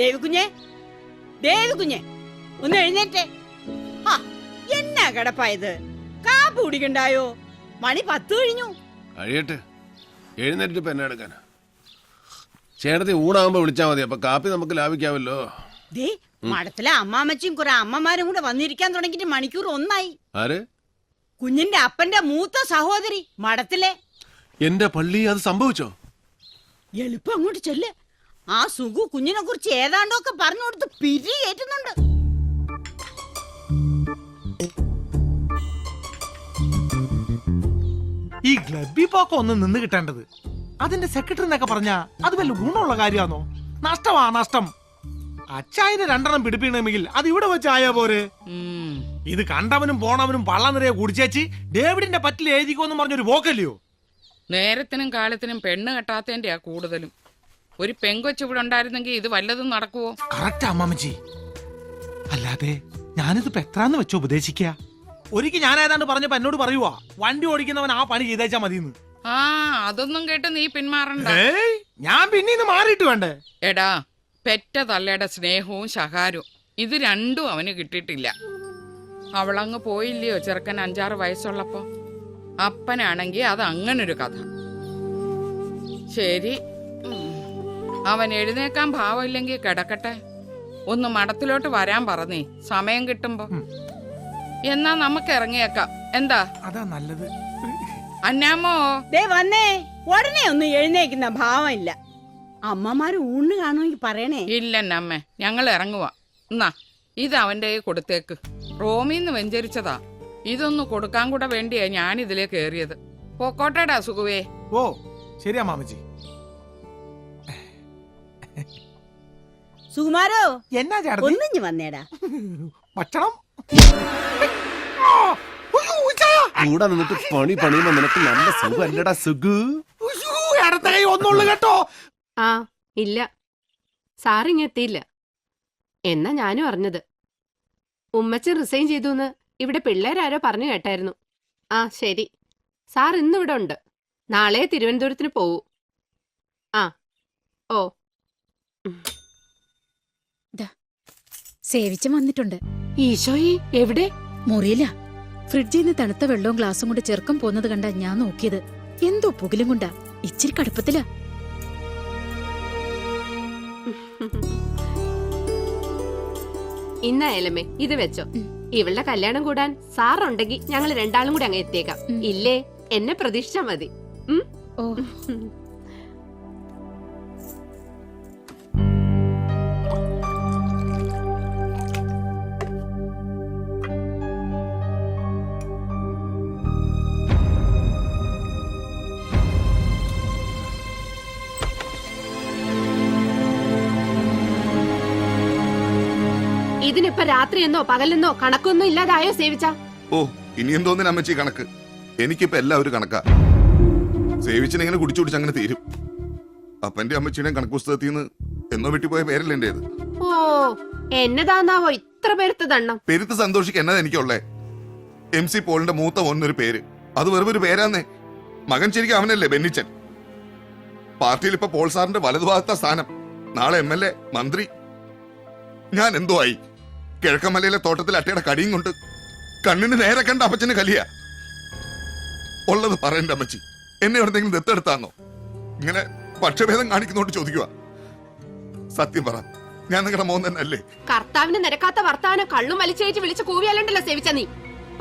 ദേവികുഞ്ഞെ, ദേവികുഞ്ഞെ, ഒന്ന് എഴുന്നേറ്റേ. എന്നാ കിടപ്പായത്? കാപ്പ് കുടിക്കണ്ടായോ? മണി 10 കഴിഞ്ഞു. കഴിയട്ടെ, എഴുന്നേറ്റ് എന്നെ എടുക്കാനാ. ചേട്ടത്തി ഊണാകുമ്പോ വിളിച്ചാ മതി, അപ്പൊ കാപ്പി നമുക്ക് ലാഭിക്കാമല്ലോ. ദേ, മഠത്തിലെ അമ്മാമ്മച്ചും കുറെ അമ്മമാരും കൂടെ വന്നിരിക്കാൻ തുടങ്ങിയിട്ട് മണിക്കൂർ 1 ആയി. ആര്? കുഞ്ഞിന്റെ അപ്പന്റെ മൂത്ത സഹോദരി മഠത്തിലെ. എന്റെ പള്ളി അത് സംഭവിച്ചോ? എളുപ്പം അങ്ങോട്ട് ചെല്ല്. ആ സുഖു കുഞ്ഞിനെ കുറിച്ച് ഏതാണ്ടൊക്കെ പറഞ്ഞു കൊടുത്ത് പിരി കയറ്റുന്നുണ്ട്. ഈ ഗ്ലബി പോക്ക ഒന്ന് നിന്ന് കിട്ടേണ്ടത്. അതിന്റെ സെക്രട്ടറി എന്നൊക്കെ പറഞ്ഞാ അത് വല്ല ഗുണമുള്ള കാര്യമാണോ? നഷ്ടമാ നഷ്ടം. അച്ചായന് 2 പിടിപ്പിക്കണമെങ്കിൽ അത് ഇവിടെ വെച്ചായാ പോരെ. ഇത് കണ്ടവനും പോണവനും പള്ള നിറയെ കുടിച്ചേച്ച് ഡേവിഡിന്റെ പറ്റിൽ എഴുതിക്കോന്ന് പറഞ്ഞൊരു പോക്കല്ലയോ? നേരത്തിനും കാലത്തിനും പെണ്ണ് കെട്ടാത്തതിന്റെയാ കൂടുതലും. ഒരു പെങ്കൊച്ചു ഇവിടെ ഉണ്ടായിരുന്നെങ്കിൽ ഇത് വല്ലതും നടക്കുവോ? കറക്റ്റ് അമ്മമ്മച്ചി. അല്ലാതെ ഞാനിത് എത്രാന്ന് വെച്ചോ ഉപദേശിക്ക. ഒരിക്കൽ ഞാൻ ഏതാണ്ട് പറഞ്ഞപ്പോ എന്നോട് പറയുവാ, വണ്ടി ഓടിക്കുന്നവൻ ആ പണി ചെയ്തേച്ചാ മതിന്ന്. അതൊന്നും കേട്ട് നീ പിന്മാറണ്ട. ഞാൻ പിന്നെ മാറിയിട്ട് വേണ്ടേ? എടാ, പെറ്റ തള്ളയുടെ സ്നേഹവും ശകാരവും ഇത് രണ്ടും അവന് കിട്ടിയിട്ടില്ല. അവളങ്ങ് പോയില്ലയോ ചെറുക്കൻ 5-6 വയസ്സുള്ളപ്പോ. അപ്പനാണെങ്കി അത് അങ്ങനൊരു കഥ. ശരി, അവൻ എഴുന്നേക്കാൻ ഭാവമില്ലെങ്കിൽ കിടക്കട്ടെ. ഒന്ന് മഠത്തിലോട്ട് വരാൻ പറഞ്ഞേ, സമയം കിട്ടുമ്പോ. എന്നാ നമുക്ക് ഇറങ്ങിയേക്കാം. എന്താ? അതാ നല്ലത്. അന്നാമോ, ദേ വന്നേ. ഉടനെ ഒന്നും എഴുന്നേക്കുന്ന ഭാവമില്ല. അമ്മമാര് ഊണ് കാണുമെങ്കിൽ പറയണേ. ഇല്ലെന്നമ്മേ, ഞങ്ങൾ ഇറങ്ങുവാ. എന്നാ ഇത് അവന്റെ കൊടുത്തേക്ക്. റോമിന്ന് വെഞ്ചരിച്ചതാ. ഇതൊന്ന് കൊടുക്കാൻ കൂടെ വേണ്ടിയാ ഞാൻ ഇതിലേക്ക് കയറിയത്. പൊക്കോട്ടേടാ സുഖുവേ. ഓ ശരിയാ മാമച്ചി. സുകുമാരോ, എന്നാ ചേട്ടത്തി? ഒന്നിഞ്ഞു വന്നേടാ. ഭക്ഷണം കൂടെ നിന്നിട്ട് പണി പണിയുമ്പോ നിനക്ക് നല്ല സുഖല്ലടാ സുഖു. ഒന്നുള്ളു കേട്ടോ. ആ ഇല്ല, സാറിങ്ങ എത്തിയില്ല എന്നാ ഞാനും അറിഞ്ഞത്. ഉമ്മച്ചൻ റിസൈൻ ചെയ്തു ഇവിടെ പിള്ളേരാരോ പറഞ്ഞു കേട്ടായിരുന്നു. ആ ശരി, സാർ ഇന്നിവിടെ ഉണ്ട്. നാളെ തിരുവനന്തപുരത്തിന് പോവൂ. ആ ഓ. സേവിച്ചൻ വന്നിട്ടുണ്ട്. ഈശോയി, എവിടെ? മുറിയില്ല. ഫ്രിഡ്ജിൽ നിന്ന് തണുത്ത വെള്ളവും ഗ്ലാസും കൊണ്ട് ചെറുക്കം പോന്നത് കണ്ടാ ഞാൻ നോക്കിയത്. എന്തോ പുകിലും കൊണ്ടാ. ഇച്ചിരി കടുപ്പത്തിലാ. ഇന്നായാലമ്മേ ഇത് വെച്ചോ. ഇവളുടെ കല്യാണം കൂടാൻ സാറുണ്ടെങ്കിൽ ഞങ്ങൾ 2 കൂടി അങ്ങ് എത്തിയേക്കാം. ഇല്ലേ, എന്നെ പ്രതീക്ഷിച്ചാ മതി. ഓ, ഇതിനിപ്പോ രാത്രിയെന്നോ പകലെന്നോ കണക്കൊന്നും ഇല്ലാതായോ സേവിച്ച? ഓ, ഇനി എന്തോന്നിന് അമ്മച്ചി കണക്ക്? എനിക്കിപ്പോ എല്ലാവരും കണക്കാ. സേവിച്ചിനെങ്ങനെ കുടിച്ചു കുടിച്ച് അങ്ങനെ തീരും. അപ്പന്റെ അമ്മച്ചിയുടെയും കണക്ക് പുസ്തകത്തിൽ നിന്ന് എന്നോ വിട്ടുപോയ പേരല്ലേ എന്റേത്. ഓ, എന്നതാന്നാവോ ഇത്ര പെരുത്ത ദണ്ണം? പെരുത്ത് സന്തോഷിക്ക് എന്നതാ എനിക്കുള്ളേ. MC പോളിന്റെ മൂത്ത ഒന്നൊരു പേര്, അത് വെറും ഒരു പേരാന്നേ. മകൻ ശരിക്കും അവനല്ലേ, ബെന്നിച്ചൻ. പാർട്ടിയിൽ ഇപ്പൊ പോൾ സാറിന്റെ വലതുഭാഗത്ത സ്ഥാനം. നാളെ MLA, മന്ത്രി. ഞാൻ എന്തോ ആയി. കിഴക്കമലയിലെ തോട്ടത്തിൽ അട്ടയുടെ കടിയും കൊണ്ട് കണ്ണിന് നേരെ കണ്ട അപ്പച്ചന് കലിയ. ഉള്ളത് പറയണ്ട അമ്മച്ചി, എന്നെ എവിടെന്തെങ്കിലും ദത്തെടുത്താന്നോ? ഇങ്ങനെ പക്ഷഭേദം കാണിക്കുന്നോണ്ട് ചോദിക്കുക. സത്യം പറ, ഞാൻ നിങ്ങളുടെ മോൻ തന്നെ അല്ലേ? കർത്താവിന് നിരക്കാത്ത വർത്താനം കള്ളും വലിച്ചേച്ച് വിളിച്ച് കൂവിയാലണ്ടല്ലോ സേവിച്ച നീ.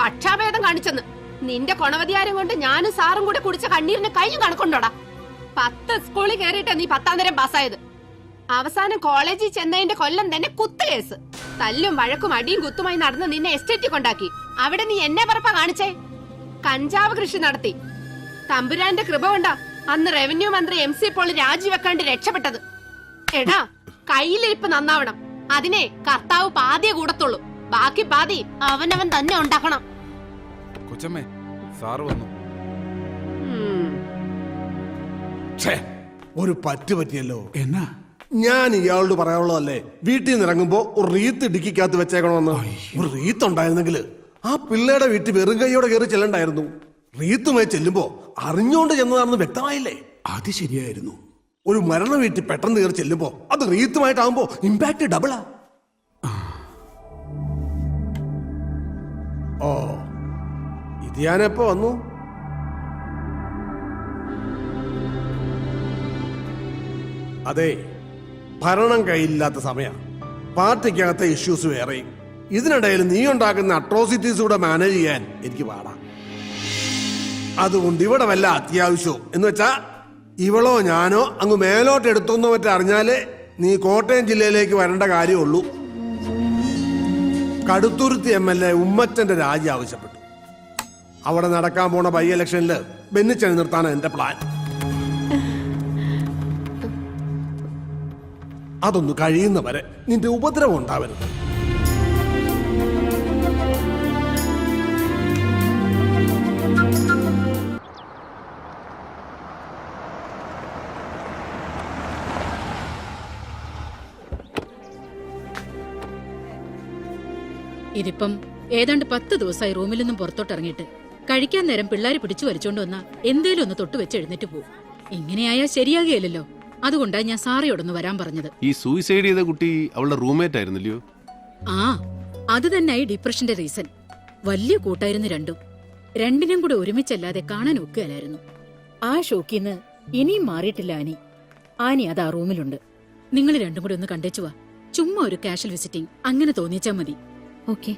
പക്ഷാഭേദം കാണിച്ചെന്ന്. നിന്റെ കൊണവധികാരം കൊണ്ട് ഞാനും സാറും കൂടെ കുടിച്ച കണ്ണീരിന് കയ്യും കണക്കുണ്ടോടാ. 10 സ്കൂളിൽ കയറിയിട്ടാ നീ 10ാം തരം പാസ്സായത്. അവസാനം കോളേജിൽ ചെന്നതിന്റെ കൊല്ലം തന്നെ കുത്തുകേസ്. തല്ലും വഴക്കും അടിയും കുത്തുമായി നടന്ന് നിന്നെ എസ്റ്റേറ്റിൽ കൊണ്ടാക്കി. അവിടെ നീ എന്നെ പറപ്പാ കാണിച്ചേ? കഞ്ചാവ് കൃഷി നടത്തി. തമ്പുരാന്റെ കൃപ കൊണ്ടാ അന്ന് റവന്യൂ മന്ത്രി MC പോൾ രാജിവെക്കാണ്ട് രക്ഷപ്പെട്ടത്. എടാ, കയ്യിലിരിപ്പ് നന്നാവണം. അതിനെ കർത്താവ് പാതിയെ കൂടത്തുള്ളൂ. ബാക്കി പാതി അവനവൻ തന്നെ ഉണ്ടാക്കണം. കൊച്ചമ്മേ, സാറ് വന്നു. ഒരു പറ്റിയല്ലോ. എന്നാ? ഞാൻ ഇയാളോട് പറയാനുള്ളതല്ലേ, വീട്ടിൽ നിന്ന് ഇറങ്ങുമ്പോ ഒരു റീത്ത് ഇടുക്കിക്കകത്ത് വെച്ചേക്കണമെന്ന്. ഒരു റീത്ത് ഉണ്ടായിരുന്നെങ്കിൽ ആ പിള്ളേരുടെ വീട്ടിൽ വെറും കൈയോടെ കയറി ചെല്ലണ്ടായിരുന്നു. റീത്തുമായി ചെല്ലുമ്പോ അറിഞ്ഞോണ്ട് ചെന്നതാണെന്ന് വ്യക്തമായില്ലേ? അത് ശരിയായിരുന്നു. ഒരു മരണ വീട്ടിൽ പെട്ടെന്ന് കയറി ചെല്ലുമ്പോ അത് റീത്തുമായിട്ടാവുമ്പോ ഇമ്പാക്ട് ഡബിളാ. ഓ, ഇത് ഞാനെപ്പോ വന്നു? അതെ, ഭരണം കയ്യില്ലാത്ത സമയം, പാർട്ടിക്കകത്തെ ഇഷ്യൂസ് വേറെയും. ഇതിനിടയിൽ നീ ഉണ്ടാക്കുന്ന അട്രോസിറ്റീസ് കൂടെ മാനേജ് ചെയ്യാൻ എനിക്ക് പാടാം. അതുകൊണ്ട് ഇവിടെ വല്ല അത്യാവശ്യവും എന്ന് വെച്ചാ ഇവളോ ഞാനോ അങ്ങ് മേലോട്ട് എടുത്തോന്നോ മറ്റോ അറിഞ്ഞാലേ നീ കോട്ടയം ജില്ലയിലേക്ക് വരേണ്ട കാര്യമുള്ളൂ. കടുത്തുരുത്തി MLA ഉമ്മച്ചന്റെ രാജി ആവശ്യപ്പെട്ടു. അവിടെ നടക്കാൻ പോണ ബൈ ഇലക്ഷനിൽ ബെന്നിച്ചനെ നിർത്താനാണ് എന്റെ പ്ലാൻ. അതൊന്ന് കഴിയുന്നവരെ നിന്റെ ഉപദ്രവം ഉണ്ടാവരുത്. ഇതിപ്പം ഏതാണ്ട് 10 ദിവസമായി റൂമിൽ നിന്നും പുറത്തോട്ട് ഇറങ്ങിയിട്ട്. കഴിക്കാൻ നേരം പിള്ളേര് പിടിച്ചു വലിച്ചോണ്ട് വന്നാ എന്തേലും ഒന്ന് തൊട്ട് വെച്ച് എഴുന്നേറ്റ് പോവും. ഇങ്ങനെയായാൽ ശരിയാകുകയല്ലോ. അതുകൊണ്ടാ ഞാൻ സാറിയോടൊന്ന് വരാൻ പറഞ്ഞത്. ഈ സൂയിസൈഡ് ചെയ്ത കുട്ടി അവളുടെ റൂംമേറ്റ് ആയിരുന്നില്ലയോ? ആ, അത് തന്നെയായി ഡിപ്രഷന്റെ റീസൺ. വലിയ കൂട്ടായിരുന്നു രണ്ടും. രണ്ടിനും കൂടെ ഒരുമിച്ചല്ലാതെ കാണാൻ ഒക്കുകയല്ലായിരുന്നു. ആ ഷോക്കിന്ന് ഇനിയും മാറിയിട്ടില്ല ആനി. ആനി അത് ആ റൂമിലുണ്ട്. നിങ്ങൾ രണ്ടും കൂടെ ഒന്ന് കണ്ടേച്ചുവാ. ചുമ്മാ ഒരു കാഷ്വൽ വിസിറ്റിംഗ് അങ്ങനെ തോന്നിച്ചാ മതി. ഓക്കെ.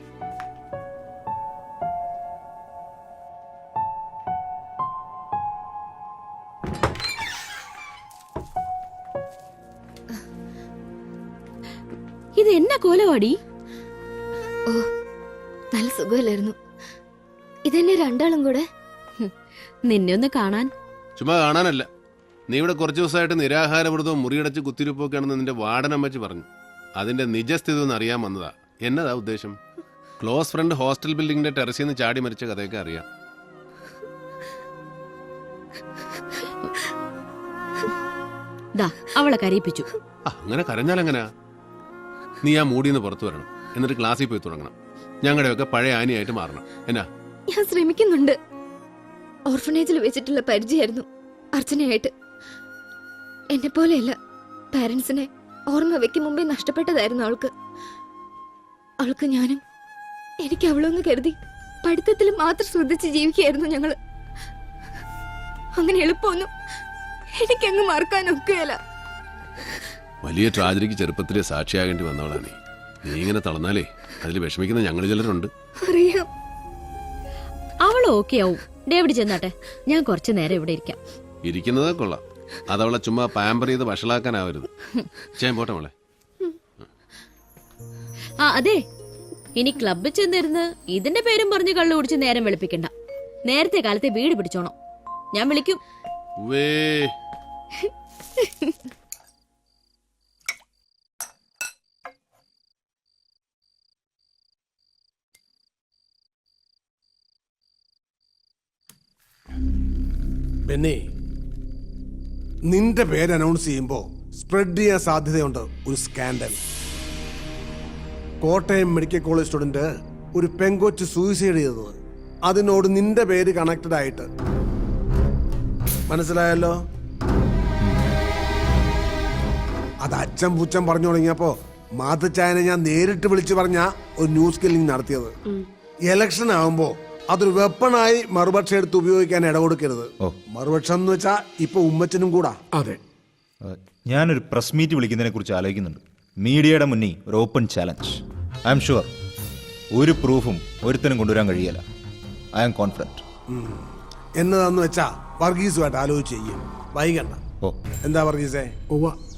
ഇത് എന്നാ കോലവാടി? ഓ, നല്ല സുഖമില്ലായിരുന്നു. ഇതെന്നെ രണ്ടാളും കൂടെ. നിന്നെ ഒന്ന് കാണാൻ. ചുമ്മാ കാണാനല്ല, നീ ഇവിടെ കുറച്ച് ദിവസമായിട്ട് നിരാഹാരവ്രതവും മുറിയടച്ച് കുത്തിരിപ്പൊക്കെയാണെന്ന് നിന്റെ വാർഡനമ്മച്ചി പറഞ്ഞു. അതിന്റെ നിജസ്ഥിതി ഒന്ന് അറിയാൻ വന്നതാ. എന്നതാ ഉദ്ദേശം? ക്ലോസ് ഫ്രണ്ട് ഹോസ്റ്റൽ ബിൽഡിങ്ങിന്റെ ടെറസിൽ നിന്ന് ചാടി മരിച്ച കഥയൊക്കെ അറിയാം. ദാ അവളെ കരയിപ്പിച്ചു. അങ്ങനെ കരഞ്ഞാലെങ്ങനാ? നീ ആ മൂടിന്ന് പുറത്തു വരണം. എന്നിട്ട് ക്ലാസ്സിൽ പോയി തുടങ്ങണം. ഞങ്ങളുടെയൊക്കെ പഴയ ആനിയായിട്ട് മാറണം. എന്നാ? ഞാൻ ശ്രമിക്കുന്നുണ്ട്. ഓർഫനേജിൽ വെച്ചിട്ടുള്ള പരിചയമായിരുന്നു അർച്ചനയായിട്ട്. എന്നെ പോലെയല്ല, പാരന്റ്സിനെ ഓർമ്മ വെക്കും മുമ്പേ നഷ്ടപ്പെട്ടതായിരുന്നു അവൾക്ക്. അവൾക്ക് ഞാനും, എനിക്ക് അവളൊന്ന് കരുതി പഠിത്തത്തിൽ മാത്രം ശ്രദ്ധിച്ച് ജീവിക്കുകയായിരുന്നു ഞങ്ങള്. അങ്ങനെ എളുപ്പമൊന്നും എനിക്കങ്ങ് മറക്കാനൊക്കെയല്ല. വലിയ ട്രാജഡിക്ക് ചെറുപ്പത്തിലെ സാക്ഷിയാകേണ്ടി വന്നവളാണ് നീ. ഇങ്ങനെ തളർന്നാലേ അതിൽ വിഷമിക്കുന്ന ഞങ്ങൾ ചിലരുണ്ട്. അറിയാം. അവൾ ഓക്കെ ആവും. ഡേവിഡ് ചെന്നാട്ടെ, ഞാൻ കുറച്ചു നേരം ഇവിടെ ഇരിക്കാം. ഇരിക്കുന്നതൊക്കെ കൊള്ളാം. അതവളെ ചുമ്മാ പാമ്പർ ചെയ്ത് വഷളാക്കാനാവരുത്. ചെയ്യാൻ പോട്ടെ മോളെ. ആ അതെ, ഇനി ക്ലബ്ബിൽ ചെന്നിരുന്ന് ഇതിന്റെ പേരും പറഞ്ഞ് കള്ളു കുടിച്ച് നേരം വെളുപ്പിക്കണ്ട. നേരത്തെ കാലത്തെ വീട് പിടിച്ചോണം. ഞാൻ വിളിക്കും. ബെന്നി, നിന്റെ പേര് അനൗൺസ് ചെയ്യുമ്പോ സ്പ്രെഡ് ചെയ്യാൻ സാധ്യതയുണ്ട് ഒരു scandal. Kottayam medical college student ഒരു പെങ്കൊച്ച് സൂയിസൈഡ് ചെയ്തത്, അതിനോട് നിന്റെ പേര് കണക്റ്റഡ് ആയിട്ട്. മനസ്സിലായല്ലോ? അത് അച്ഛൻ പുച്ഛൻ പറഞ്ഞു തുടങ്ങിയപ്പോ മാതച്ചായനെ ഞാൻ നേരിട്ട് വിളിച്ചു പറഞ്ഞ ഒരു ന്യൂസ് കില്ലിംഗ് നടത്തിയത്. ഇലക്ഷൻ ആവുമ്പോ അതൊരു വെപ്പണായി മറുപക്ഷം എടുത്ത് ഉപയോഗിക്കാൻ ഇടകൊടുക്കരുത്. മറുപക്ഷം എന്ന് വെച്ചാ ഇപ്പൊ ഉമ്മച്ചനും കൂടാ. അതെ, ഞാനൊരു പ്രസ് മീറ്റ് വിളിക്കുന്നതിനെ കുറിച്ച് ആലോചിക്കുന്നുണ്ട്. മീഡിയയുടെ മുന്നിൽ ഒരു open challenge. I am sure ഒരു പ്രൂഫും ഒരുത്തനും കൊണ്ടുവരാൻ കഴിയില്ല. I am confident. എന്നതാന്ന് വെച്ചാ വർഗീസുമായിട്ട് ആലോചിച്ച് ചെയ്യും. വൈകണ്ട. എന്താ വർഗീസേ?